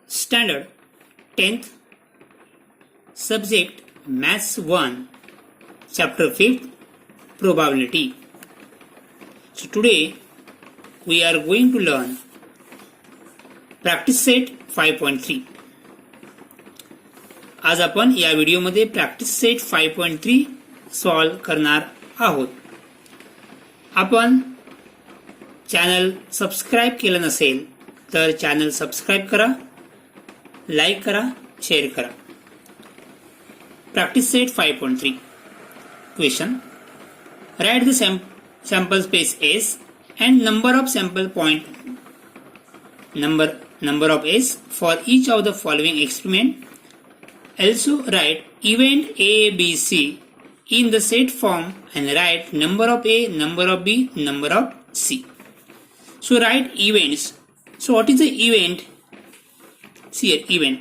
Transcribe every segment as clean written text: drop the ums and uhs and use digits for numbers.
Standard 10th Subject Maths 1 Chapter 5th Probability. So today we are going to learn Practice Set 5.3. आज आपण या व्हिडिओमध्ये practice set 5.3 solve करणार आहोत. आपण चॅनल सबस्क्राइब केलं नसेल तर चॅनल सबस्क्राइब करा, लाईक करा, शेअर करा. Practice set 5.3 question. Write the sample space S and number of sample point number of S for each of the following experiment. Also write event A, B, C in the set form and write number of A, number of B, number of C. So write events. So what is the event? See here, event.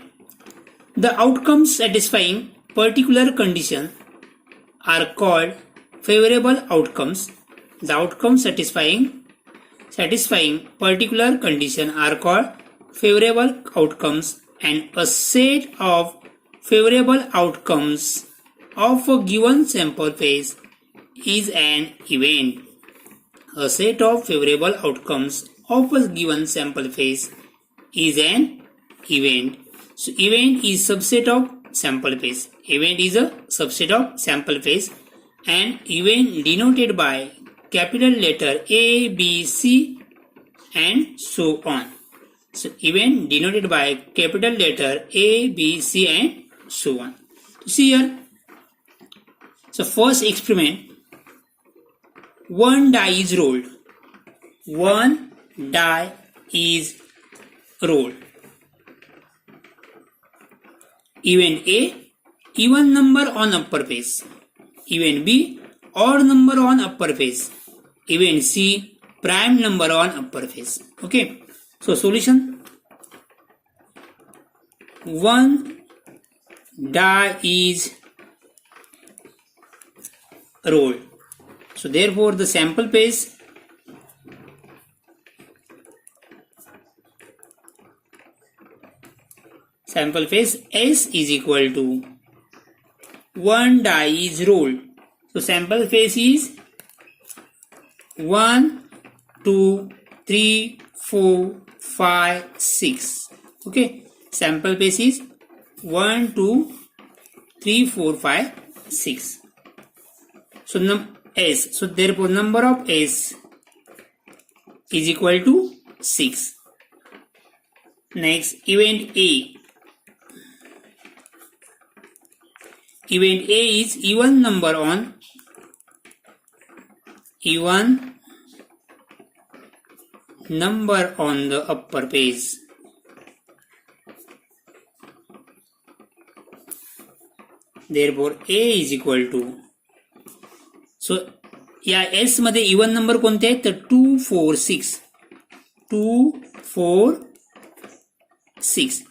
The outcomes satisfying particular condition are called favorable outcomes. The outcomes satisfying particular condition are called favorable outcomes, and a set of favorable outcomes of a given sample space is an event. A set of favorable outcomes of a given sample space is an event. So event is subset of sample space. Event is a subset of sample space, and event denoted by capital letter A, B, C and so on. So event denoted by capital letter A, B, C and so on. See here. So first experiment, one die is rolled. One die is rolled. Event A, even number on upper face. Event B, odd number on upper face. Event C, prime number on upper face. Okay. So solution. One die is rolled. So therefore the sample space S is equal to one die is rolled. So sample space is 1, 2, 3, 4, 5, 6. Okay. Sample space is 1, 2, 3, 4, 5, 6. So S. So therefore number of S is equal to 6. Next, event A. Event A is even number on the upper face. Therefore A is equal to, so या S मध्ये even number कोणते आहेत तर 2, 4, 6. 2, 4, 6.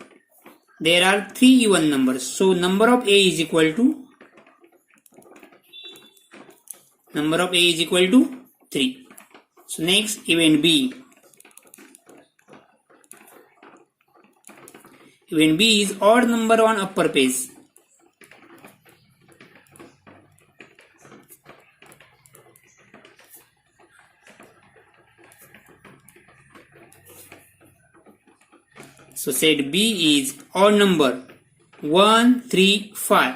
There are 3 even numbers. So number of A is equal to 3. So next, event B. Event B is odd number on upper face. So set B is odd number 1, 3, 5.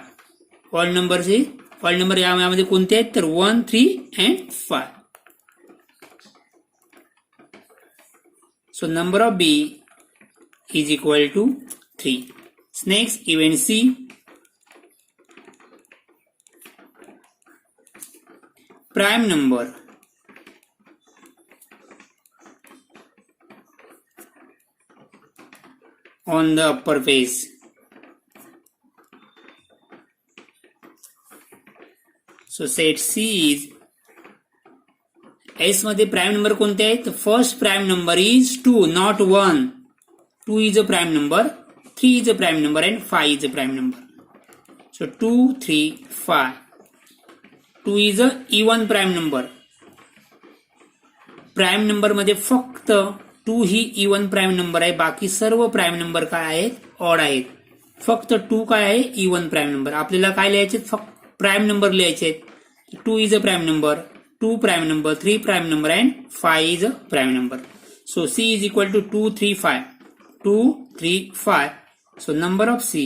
Odd number यामध्ये कोणते आहेत तर 1, 3 and 5. So number of B is equal to 3. Next, event C. Prime number. On the upper face. So set C is S मध्ये prime number कोणते आहेत? First prime number is 2, not 1. 2 is a prime number, 3 is a prime number and 5 is a prime number. So 2, 3, 5. 2 is a even prime number. Prime नंबरमध्ये फक्त 2 ही even prime number आहे, बाकी सर्व prime number काय आहेत, odd आहेत. फक्त 2 काय आहे, इवन प्राईम नंबर. आपल्याला काय लिहायचे, फक्त प्राईम नंबर लिहायचे आहेत. 2 is a prime number, 2 prime number, 3 prime number and 5 is a prime number. So C is equal to 2, 3, 5. 2, 3, 5. So number of C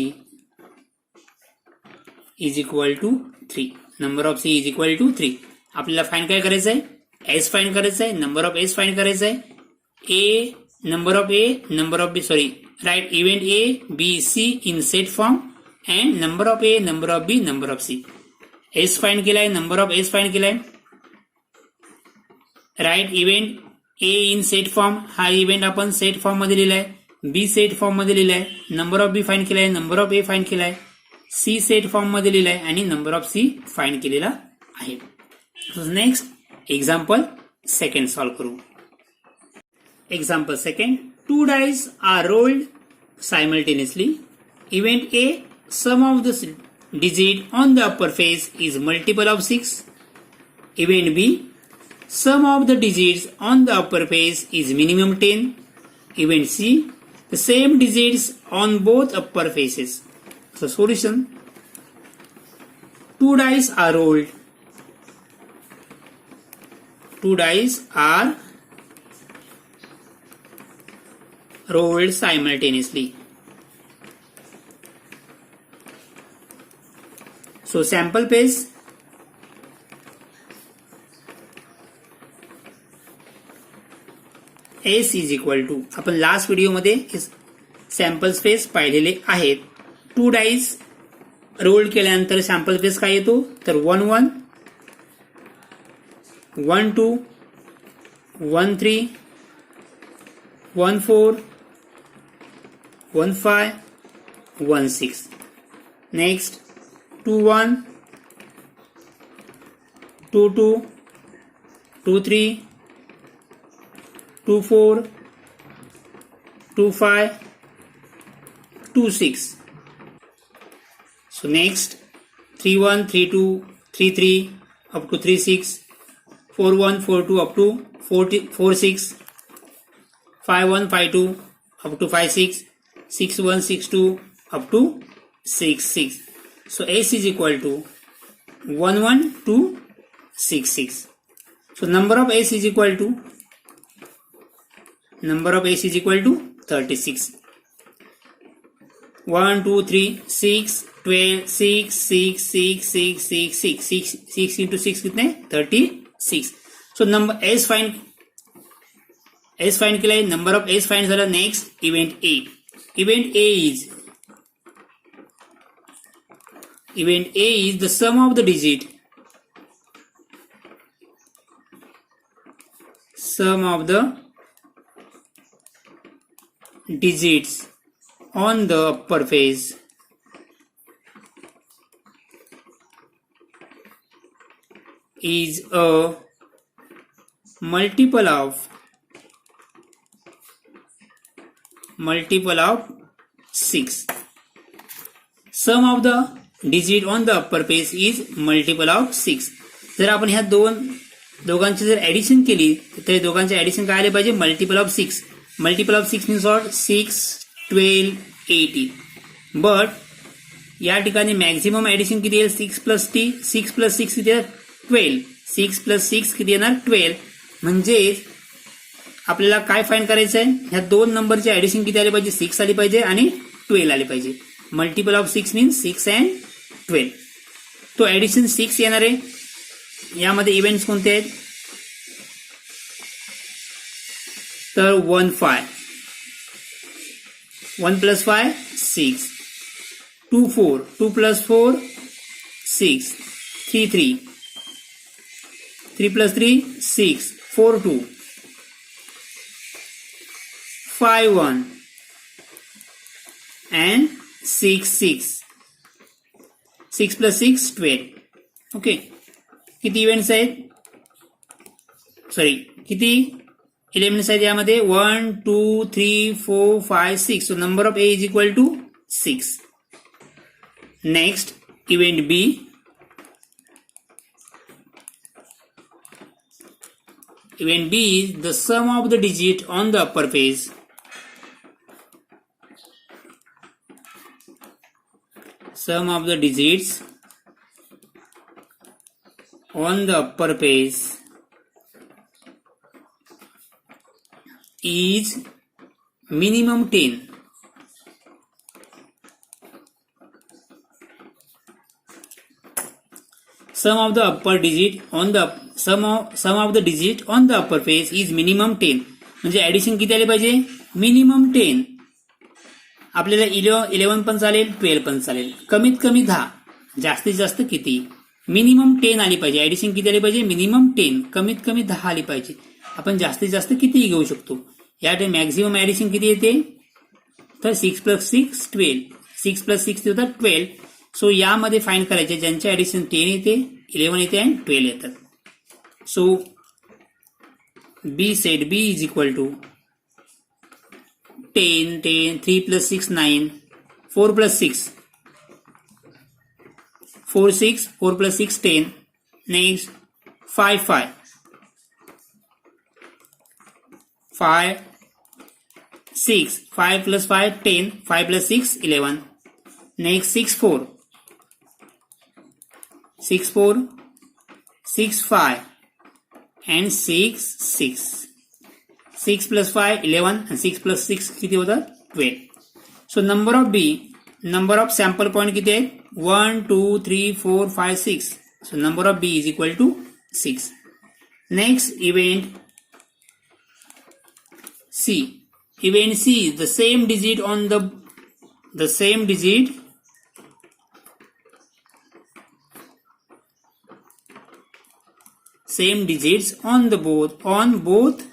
is equal to 3. Number of C is equal to 3. आपल्याला find काय करायचं आहे, S find करायचं आहे, number of S find करायचं आहे. A, number of A, number of B, sorry, right, event A, B, C in set form and number of A, number of B, number of C. S find केलाय, number of S find केलाय, right, event ए इन set form, हा event आपण set form मध्ये लिहिलाय, B set form मध्ये लिहिलाय, number of B find केलाय, number of A find केलाय, सी set form मध्ये लिहिलाय आणि नंबर ऑफ सी फाइंड केलेला आहे. नेक्स्ट एक्झाम्पल सेकंड सॉल्व्ह करू. Example second, 2 dice are rolled simultaneously. Event A, sum of the digit on the upper face is multiple of 6. Event B, sum of the digits on the upper face is minimum 10. Event C, the same digits on both upper faces. So solution, 2 dice are rolled. 2 dice are rolled simultaneously. So sample pace, S is equal to, आपण last व्हिडिओमध्ये sample space पाहिलेले आहेत. 2 dice role केल्यानंतर sample space काय येतो, तर 1 1, 1 2, 1 3, 1 4, 1 5, 1 6. Next 2 1, 2 2, 2 3, 2 4, 2 5, 2 6. So next 3 1, 3 2, 3 3 up to 3 6, 4 1, 4 2 up to 4 6, 5 1, 5 2 up to 5 6, 6 1, 6 2 up to 6 6. So S is equal to 1 1 2 6 6. So number of S is equal to, number of S is equal to 36. 1 2 3 6 12 6 6 6 6 6 6 6 6 into 6 कितने 36. So number S find केला, number of S find झाला. Next event A. Event A is the sum of the digit, sum of the digits on the upper face is a multiple of 6. Sum of the digit on the upper face is multiple of 6. जर आपण ह्या दोघांची जर addition केली तर दोघांचे addition काय आले पाहिजे, multiple of 6. Multiple of 6 means what, 6 12 18. But या ठिकाणी मॅक्झिमम ऍडिशन किती येईल, 6 + 6 किती येणार 12. 6 + 6 किती येणार 12. म्हणजे आपल्याला काय फाइंड करायचं आहे, ह्या दोन नंबरचे ऍडिशन किती आले पाहिजे, 6 आली पाहिजे आणि 12 आले पाहिजे. Multiple of 6 means 6 and 12. तो ऍडिशन 6 येणार आहे. यामध्ये इव्हेंट्स कोणते आहेत, तर 1 5, 1 + 5 6, 2 4, 2 + 4 6, 3 3, 3 + 3 6, 4 2, 5 1 and 6 6. 6 + 6 12. ओके, किती इव्हेंट्स आहेत, सॉरी किती एलिमेंट्स आहेत यामध्ये, 1 2 3 4 5 6. So number of A is equal to 6. Next event B. Event B is the sum of the digit on the upper page. Sum of the digits on the upper page is minimum 10. Sum of the upper digit on the sum of the digit on the upper page is minimum 10. म्हणजे addition किती आले पाहिजे? Minimum 10. आपल्याला 11 पण चालेल, 12 पण चालेल. कमीत कमी 10. जास्तीत जास्त किती? मिनिमम 10 आली पाहिजे. ऍडिशन किती आली पाहिजे? मिनिमम 10. कमीत कमी 10 आली पाहिजे. आपण जास्तीत जास्त कितीही घेऊ शकतो. या मॅक्झिमम ऍडिशन किती येते? तर 6 + 6 12. 6 + 6 होतात 12. सो यामध्ये फाइंड करायचे ज्यांचे ऍडिशन 10 येते, 11 येते आणि 12 येतात. So B set B is equal to 10, 10, 3 + 6 9, 4 + 6 4 6, 4 + 6 10. Next 5 5 5 6, 5 + 5 10, 5 + 6 11. Next 6 4 6 4 6 5 and 6 6. 6 + 5 11 and 6 + 6 किती होतात? 12. So number of B, number of sample point किती आहेत? 1 2 3 4 5 6. So number of B is equal to 6. Next event C. Event C, the same digit on the same digit same digits on both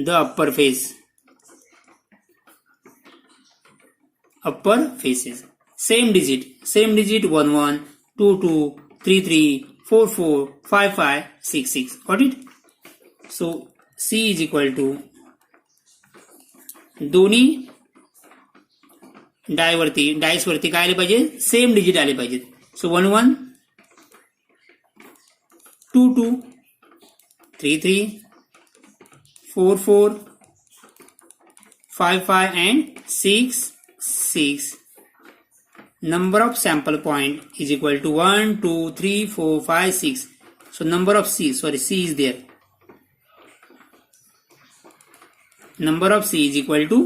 the upper faces. Same digit 1 1, 2 2, 3 3, 4 4, 5 5, 6 6. Got it? So C is equal to दोन्ही DISE वरती काय आले पाहिजे? Same digit आले पाहिजेत. सो 1 1, 2 2, 3 3, 4 4, 5 5 and 6 6. Number of sample point is equal to 1 2 3 4 5 6. So number of C is there. Number of C is equal to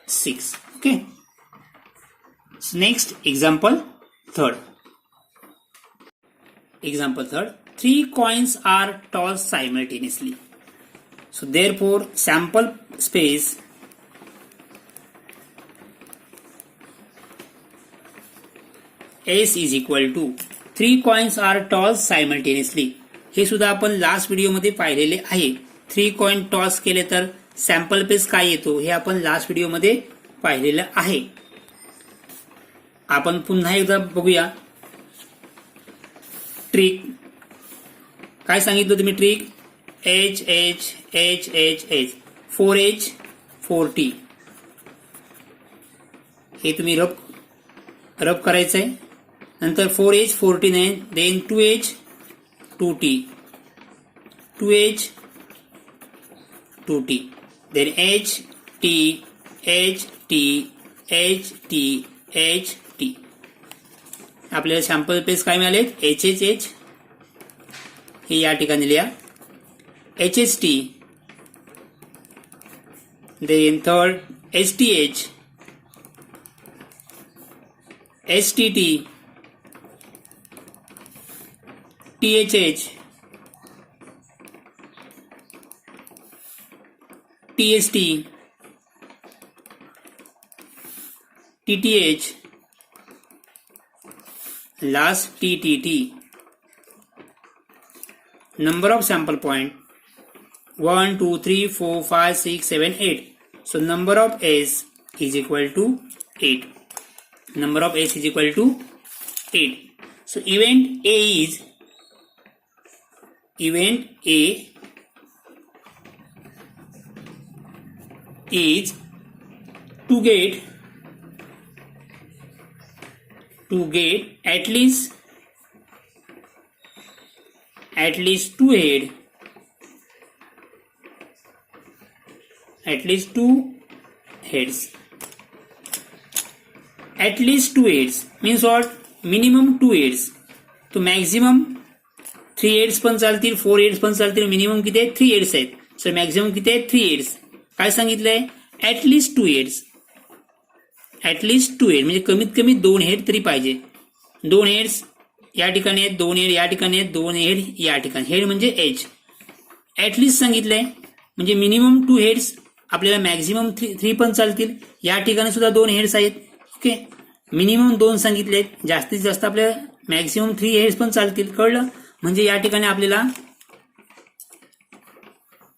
6. Okay. So next example third. 3 coins are tossed simultaneously. So therefore sample space S is equal to 3 coins are tossed simultaneously. हे सुद्धा आपण last व्हिडिओमध्ये पाहिलेले आहे. 3 coin toss केले तर sample space काय येतो हे आपण लास्ट व्हिडिओमध्ये पाहिलेलं आहे. आपण पुन्हा एकदा बघूया. ट्रिक काय सांगितलं तुम्ही? Trick H H H H H 4H 4T. हे तुम्ही रब करायचंय. नंतर 4H 4T नाही, then 2H 2T 2H 2T, then H T H T H T H T. आपल्याला सॅम्पल पेस काय मिळालेत? H H H हे या ठिकाणी लिहा. H H T, then third H T H, H T T, T H H, TST, TTH, last TTT. Number of sample point 1 2 3 4 5 6 7 8. So number of S is equal to 8. Number of S is equal to 8. So event A is to get at least at least two head, at least two heads. At least two heads means what? Minimum two heads. तो maximum 3 heads पण चालतील, 4 heads पण चालतील. Minimum किती आहे? 3 heads आहेत. So maximum किती आहे? 3 heads. काय सांगितलंय? At least 2 heads. At least 2 heads म्हणजे कमीत कमी 2 हेड तरी पाहिजे. 2 heads या ठिकाणी आहेत, 2 हेड या ठिकाणी आहेत, 2 हेड या ठिकाणी. हेड म्हणजे एज. ऍट लिस्ट सांगितलंय म्हणजे मिनिमम 2 heads. आपल्याला मॅक्झिमम 3 पण चालतील. या ठिकाणी सुद्धा 2 heads आहेत. ओके, मिनिमम 2 सांगितले, जास्तीत जास्त आपल्याला मॅक्झिमम 3 heads पण चालतील. कळलं? म्हणजे या ठिकाणी आपल्याला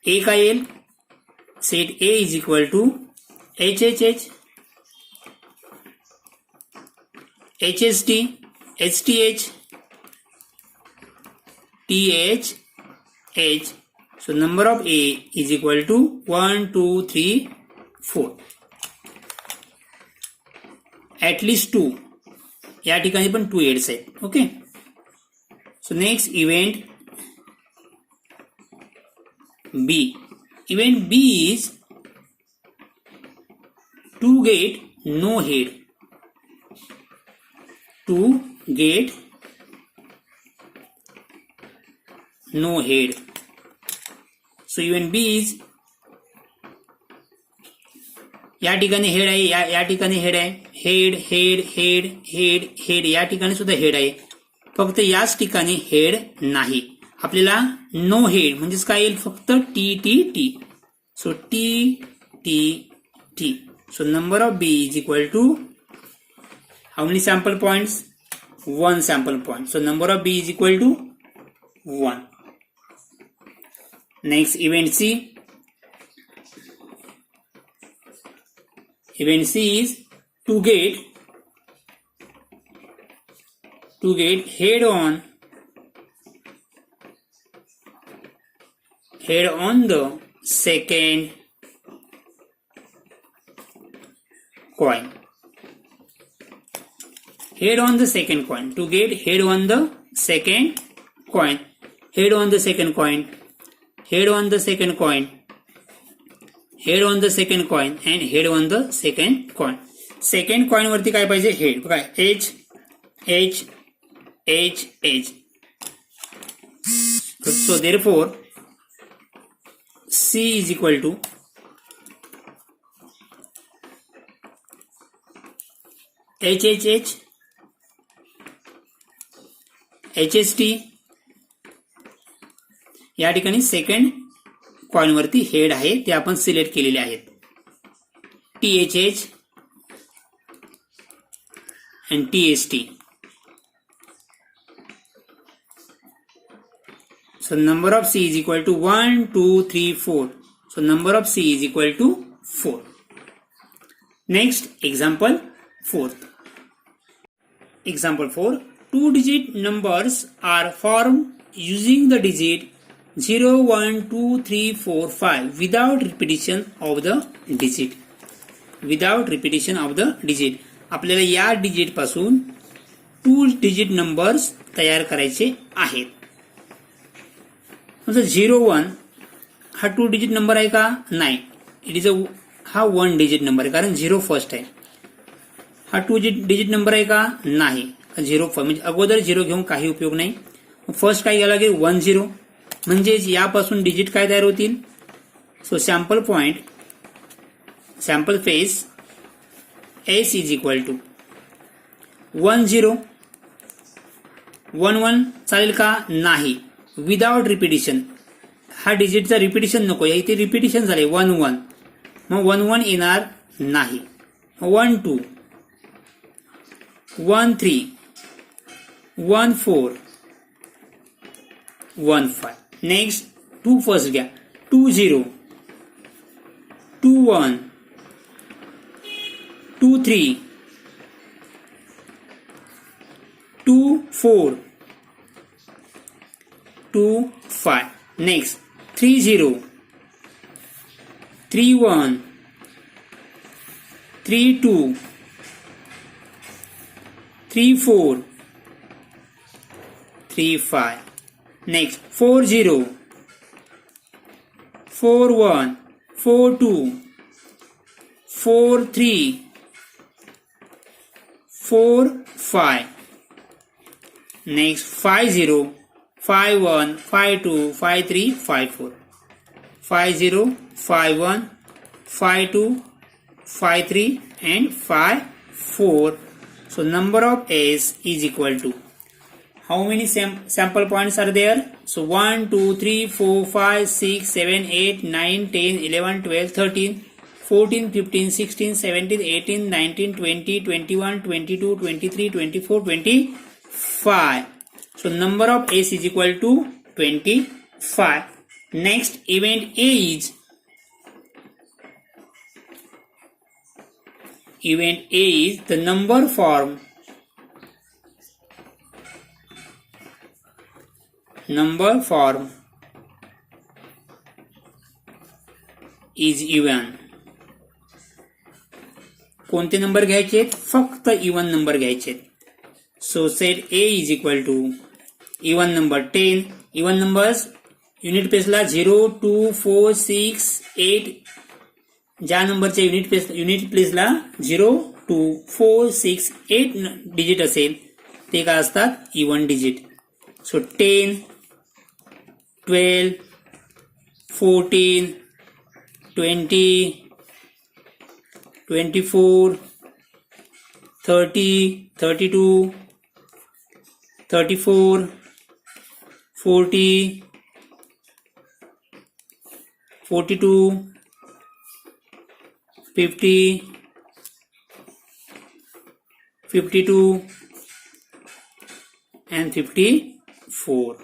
ए काय येईल? Set A is equal to H H H, H S T, H T H, T H H. So number of A is equal to 1 2 3 4. At least 2 या ठिकाणी पण 2 heads आहेत. Okay, so next event B. Event B is to get no head. To get no head. So event B is या ठिकाणी head आहे, या ठिकाणी head आहे. Head head head head head या ठिकाणी सुद्धा हेड आहे, फक्त याच ठिकाणी हेड नाही. आपल्याला नो हेड म्हणजेच काय येईल? फक्त T T T. So T T T. So number of B is equal to how many sample points? 1 sample point. So number of B is equal to 1. Next event C. Event C is to get head on the second coin. Head on the second coin. To get head on the second coin. Head on the second coin. Head on the second coin. Head on the second coin and head on the second coin. Second coin वरती काय पाहिजे? Head. बघा, H H H H. So therefore C is equal to H H H, H S T. या ठिकाणी second coin वरती head आहे, ते आपण सिलेक्ट केलेले आहेत. T H H and T S T. So number of C is equal to 1 2 3 4. So number of C is equal to 4. Next example 4. Example 4. 2 digit numbers are formed using the digit 0 1 2 3 4 5 without repetition of the digit. Without repetition of the digit. आपल्याला या digit पासून 2 digit numbers तयार करायचे आहेत. म्हणजे 01 हा 2 digit number आहे का? नाही. इट इज हा 1 digit नंबर आहे, कारण 0 फर्स्ट आहे. हा 2 digit नंबर आहे का? नाही. 0 फर्स्ट म्हणजे अगोदर 0 घेऊन काही उपयोग नाही. फर्स्ट काय घ्यायला लागेल? 1 0. म्हणजेच यापासून डिजिट काय तयार होतील? So sample point, sample space S is equal to 1 0 1 1. चालेल का? नाही. Without repetition. हा डिजिटचा रिपिटिशन नको, इथे रिपिटिशन झाले 1 1. मग 1 1 येणार नाही. 1 2 1 3 1 4 1 5. नेक्स्ट 2 फर्स्ट घ्या. 2 0 2 1 2 3 2 4 2 5. Next 3 0 3 1 3 2 3 4 3 5. Next 40, 41, 42, 43, 45. Next 50, 51, 52, 53, 54. 50, 51, 52, 53 and 54. So number of S is equal to, how many sample points are there? So 1, 2, 3, 4, 5, 6, 7, 8, 9, 10, 11, 12, 13, 14, 15, 16, 17, 18, 19, 20, 21, 22, 23, 24, 25. So number of S is equal to 25. Next event A is, the number form is even. कोणते number घ्यायचे? फक्त even number घ्यायचे. So set A is equal to even number 10. Even numbers unit प्लेसला 0, 2, 4, 6, 8. ज्या नंबरच्या unit प्लेसला 0, 2, 4, 6, 8 digit असेल ते काय असतात? Even digit. So 10, 12, 14, 20, 24, 30, 32, 34, 40, 42, 50, 52 and 54.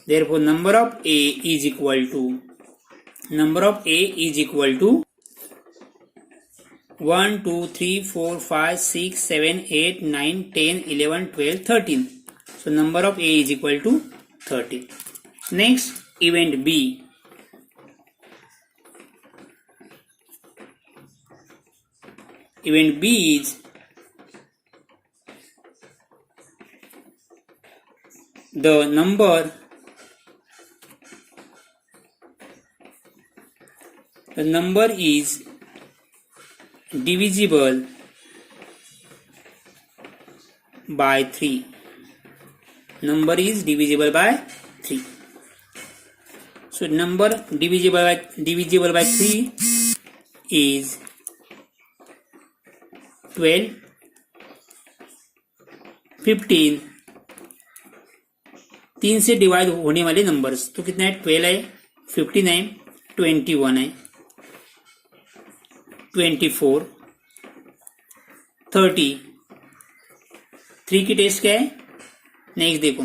Therefore number of A is equal to 1, 2, 3, 4, 5, 6, 7, 8, 9, 10, 11, 12, 13. So number of A is equal to 13. Next event B. Event B is the number is divisible by 3. Number is divisible by 3. So number divisible by 3 is 12, 15. 3 से divide होने वाले numbers तो कितना है? 12 है, 15 है, 21 है, 24, 30. 3 की टेस्ट क्या है? नेक्स्ट देखो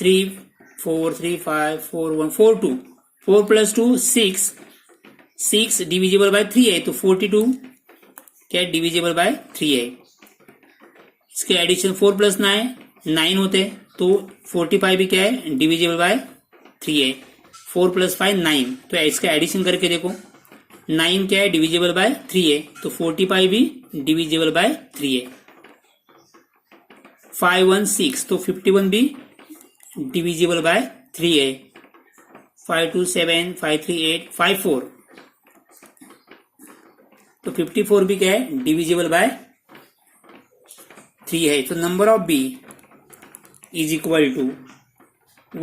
3, 4, 3, 5, 4, 1, 4, 2. 4 plus 2 6. 6 डिविजिबल बाय 3 है तो 42 क्या है? डिविजिबल बाय 3 है. इसके एडिशन 4 plus 9 होते हैं तो 45 भी क्या है? डिविजिबल बाय 3 है. 4 plus 5 9. तो इसका एडिशन करके देखो 9 क्या है? डिविजिबल बाय 3 है तो 45 भी डिविजिबल बाय 3 है. 5, 1, 6 तो 51 भी डिविजिबल बाय 3 है. 5, 2, 7, 5, 3, 8, 5, 4 तो 54 भी क्या है? डिविजिबल बाय 3 है. तो number of B is equal to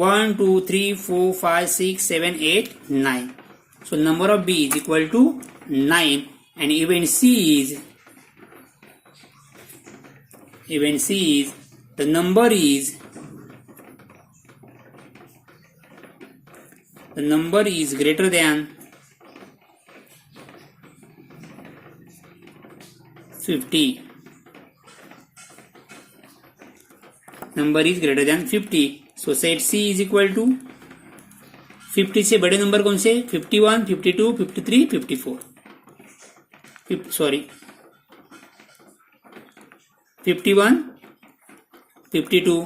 1, 2, 3, 4, 5, 6, 7, 8, 9. So number of B is equal to 9 and event C is the number is greater than 50. Number is greater than 50. So set C is equal to 50 से बड़े number कौन से? 51, 52, 53, 54. 51, 52,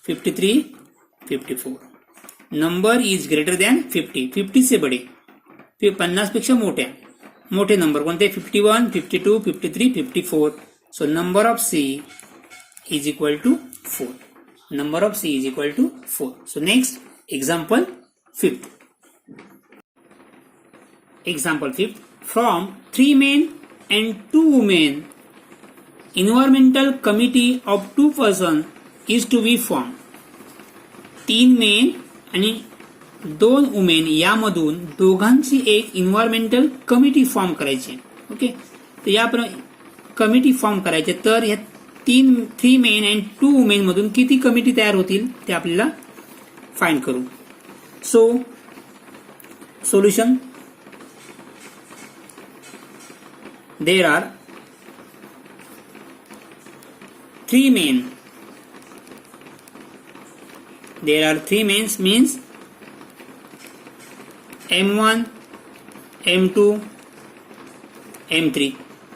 53, 54. Number is greater than 50. 50 से बडे 50 पेक्षा मोठे number कोणते? 51, 52, 53, 54. So number of C is equal to 4. Number of C is equal to 4. So next, example 5th. Example 5th. From 3 men and 2 women, environmental committee of 2 persons is to be formed. 3 men आणि 2 women यामधून दोघांची एक environmental committee form करायची. Okay, तर या committee form करायचे. तर या 3 मेन अँड 2 वुमेन मधून किती कमिटी तयार होतील ते आपल्याला फाइंड करू. So solution, there are 3 men. There are 3 men means M1, M2, M3.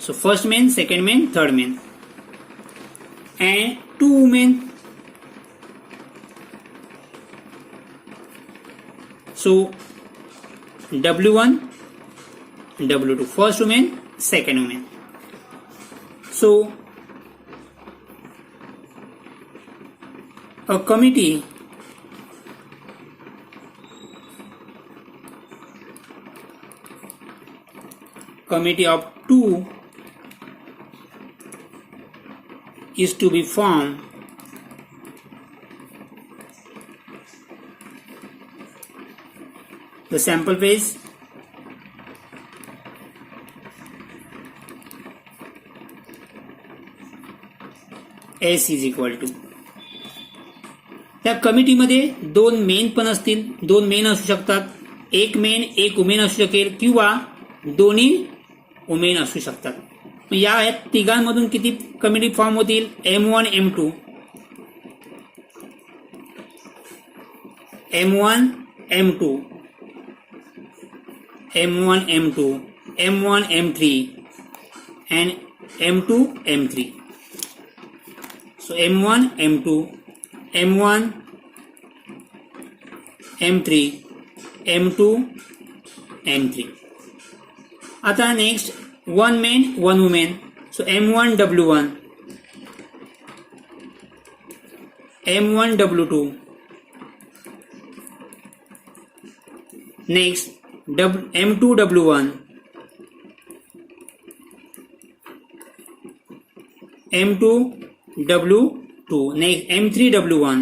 So first man, second man, third man. And 2 women. So W1, W2. First woman, second woman. So a committee of 2 is to be formed. The sample phase S is equal to. त्या कमिटीमध्ये 2 main पण असतील, 2 main असू शकतात, 1 main 1 women असू शकेल किंवा दोन्ही women असू शकतात. या तिघांमधून किती कमिटी फॉर्म होतील? M1, M2, M1, M2, M1, M2, M1, M3 and M2, M3. So M1, M2, M1, M3, M2, M3. आता next 1 man 1 woman. So M1, W1, M1, W2. Next M2, W1, M2, W2. Next M3, W1,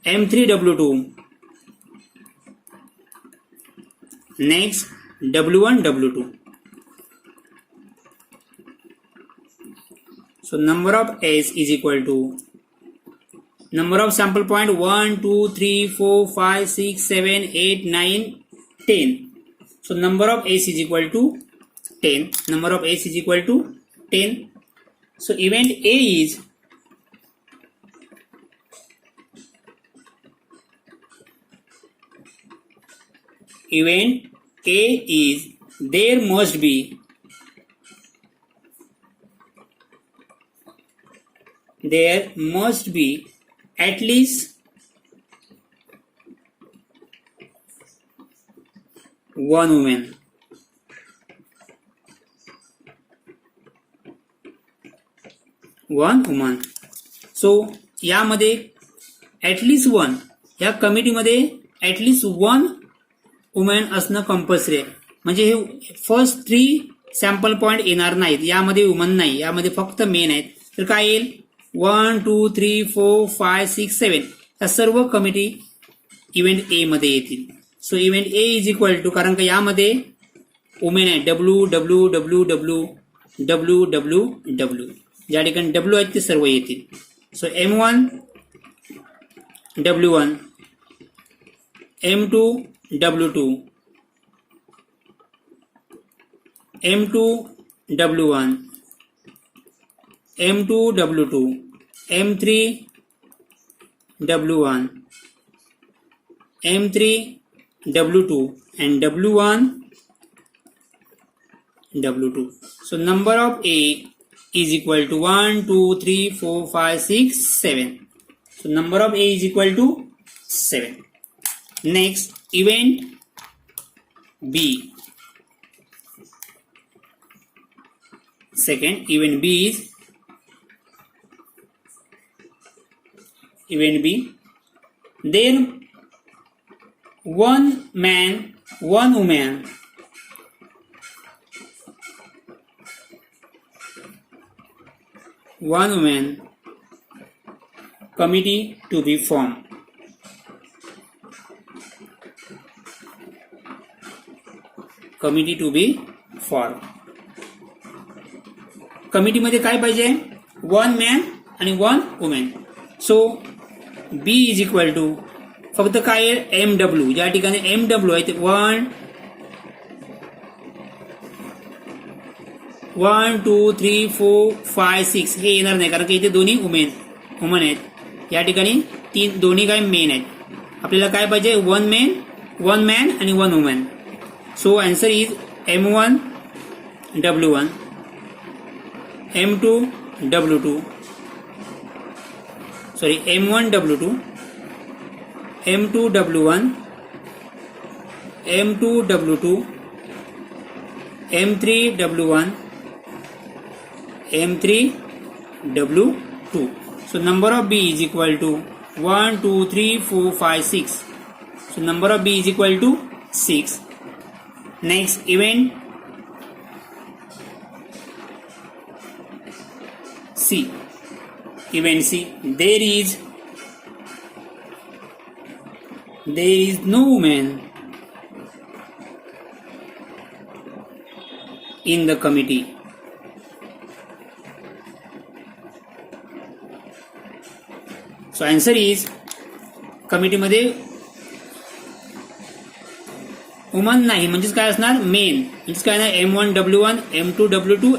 M3, W2. Next W1, W2. So number of S is equal to number of sample point 1, 2, 3, 4, 5, 6, 7, 8, 9, 10. So number of S is equal to 10. Number of S is equal to 10. So event A is there must be at least one woman. सो यामध्ये at least 1, या कमिटीमध्ये at least 1 women असणं compulsory आहे. म्हणजे हे first 3 sample point येणार नाहीत, यामध्ये woman नाही, यामध्ये फक्त मेन आहेत. तर काय येईल? 1, 2, 3, 4, 5, 6, 7 या सर्व कमिटी इव्हेंट ए मध्ये येतील. So event A is equal to, कारण का यामध्ये वुमेन आहे, W W W W W W W, ज्या ठिकाणी डब्ल्यू आहेत ते सर्व येतील. So M1, W1, M2, W2, M2, W1, M2, W2, M3, W1, M3, W2 and W1, W2. So number of A is equal to 1, 2, 3, 4, 5, 6, 7. So number of A is equal to 7. Next, event B. Second, event B is Event B. There one man, one woman. One woman committee to be formed. Committee to be formed. Committee मध्ये काय पाहिजे? One man आणि one women. So B is equal to फक्त काय आहे M W. ज्या ठिकाणी M W आहे ते 1 2 3 4 5 6 हे येणार नाही कारण की इथे दोन्ही वुमन आहेत. या ठिकाणी दोन्ही काय मेन आहेत. आपल्याला काय पाहिजे? वन मॅन आणि one woman. So answer is M1 W1, M2 W2, sorry M1 W2, M2 W1, M2 W2, M3 W1, M3 W2. So number of B is equal to 1 2 3 4 5 6. So number of B is equal to 6. Next event C. Event C. There is no woman in the committee. So answer is committee मध्ये woman नाही म्हणजेच काय असणार? Main. म्हणजेच काय नाही M1 W1, M2 W2,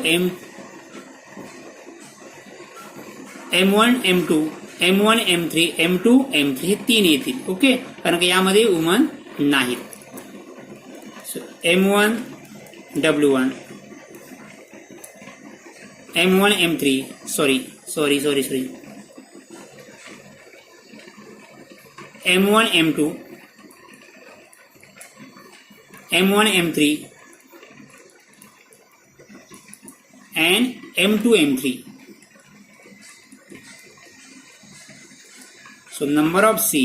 M1 M2, M1 M3, M2 M3 हे 3 येतील. Okay, कारण की यामध्ये वुमन नाहीत. सो M1 W1, M1 M3, sorry M1 M2, M1 M3 and M2 M3. So number of C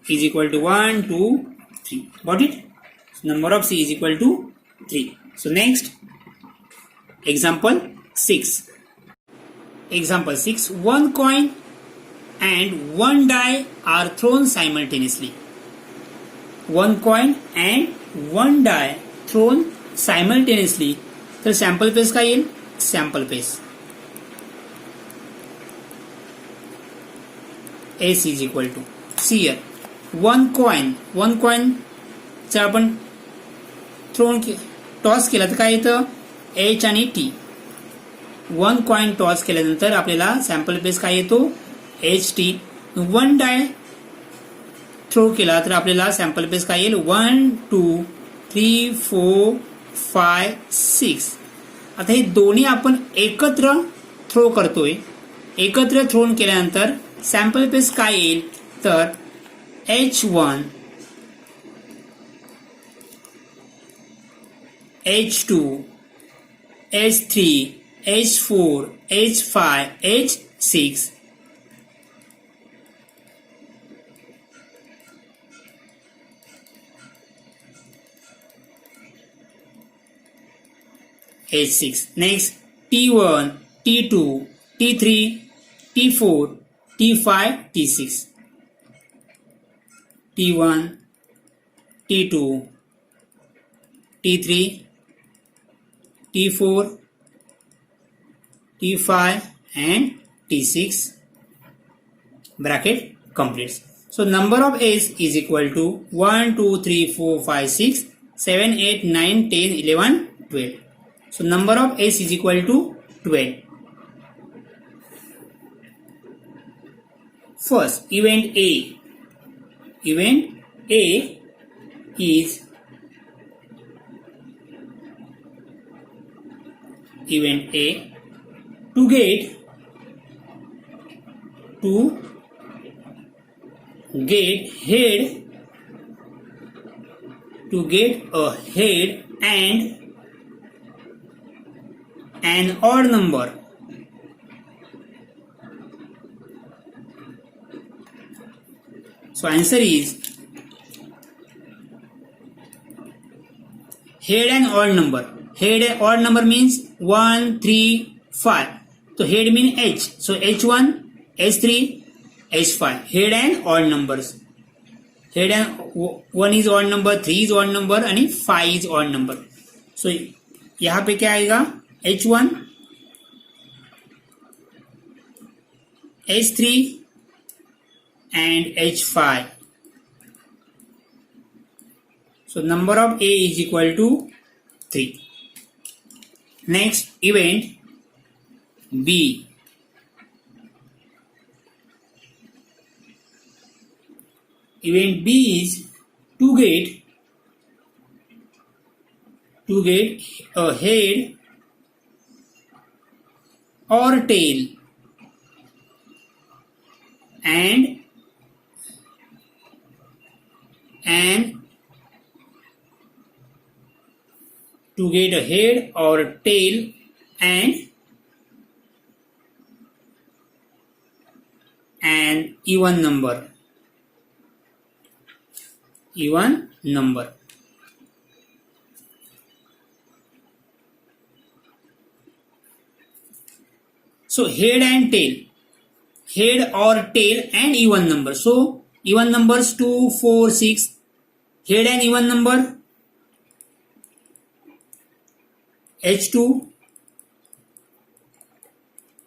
is equal to 1 2 3. Got it? So number of C is equal to 3. So next example 6. Example 6. One coin and one die are thrown simultaneously. One coin and one die thrown simultaneously. तर sample space काय येईल? Sample space S is equal to C here. one coin चा आपण toss केला तर काय येतं? H आणि T. वन कॉइन टॉस केल्यानंतर आपल्याला सॅम्पल पेस काय येतो? HT. वन डाय थ्रो केला तर आपल्याला सॅम्पल पेस काय येईल? 1 2 3 4 5 6. आता हे दोन्ही आपण एकत्र थ्रो करतोय. एकत्र थ्रोन केल्यानंतर सॅम्पल पेस काय येईल? तर H1 H2 H3 H4 H5 H6. H6. Next T1 T2 T3 T4 T5 T6. T1 T2 T3 T4 T5 and T6. Bracket completes. So number of S is equal to 1 2 3 4 5 6 7 8 9 10 11 12. So number of S is equal to 12. First, event A. Event A is event A to get a head and an odd number. So answer is head and odd number. Head and odd number means 1, 3, 5. So head means H. So H1, H3, H5. Head and odd numbers. Head and 1 is odd number, 3 is odd number and 5 is odd number. So यहाँ पे क्या आएगा? H1, H3 and H5. So number of A is equal to 3. Next event B. Event B is to get a head or tail and to get a head or tail and an even number. So head and tail, head or tail and even number. So even numbers 2, 4, 6, head and even number H2,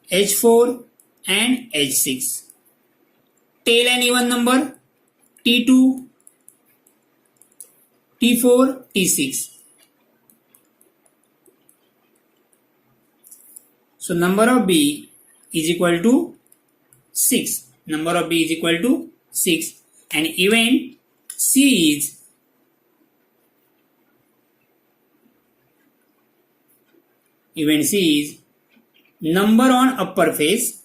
H4 and H6. Tail and even number T2, T4, T6. So number of B is equal to 6. Number of B is equal to 6. And event C is number on upper face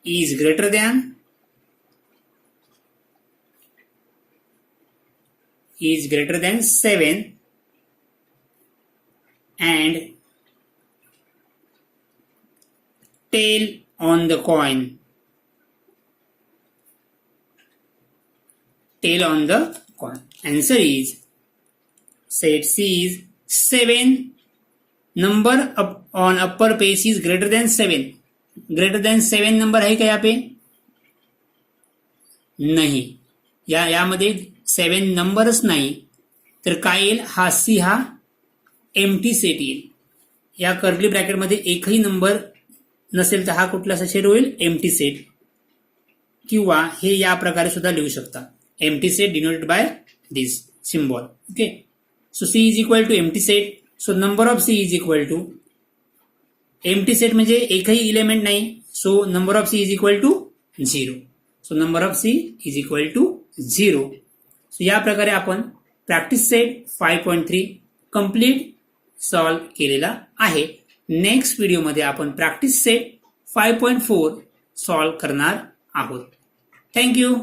is greater than 7 and tail on the coin. Answer is set C is 7. Number on upper face is greater than 7. Greater than 7 number आहे का यहाँ पे? नाही. यामध्ये 7 नंबरच नाही. तर काय येईल? हा सी हा एम्प्टी सेट येईल. या कर्ली ब्रॅकेटमध्ये एकही नंबर नसेल तर हा कुठला सेट होईल? Empty set. किंवा हे या प्रकारे सुद्धा लिहू शकता. Empty set denoted by this symbol. Okay. So C is equal to empty set. So number of C is equal to empty set म्हणजे एकही इलेमेंट नाही. So number of C is equal to 0. So number of C is equal to 0. So या प्रकारे आपण practice set 5.3 complete solve केलेला आहे. Next व्हिडिओमध्ये आपण प्रॅक्टिस सेट 5.4 सॉल्व करणार आहोत. थँक्यू.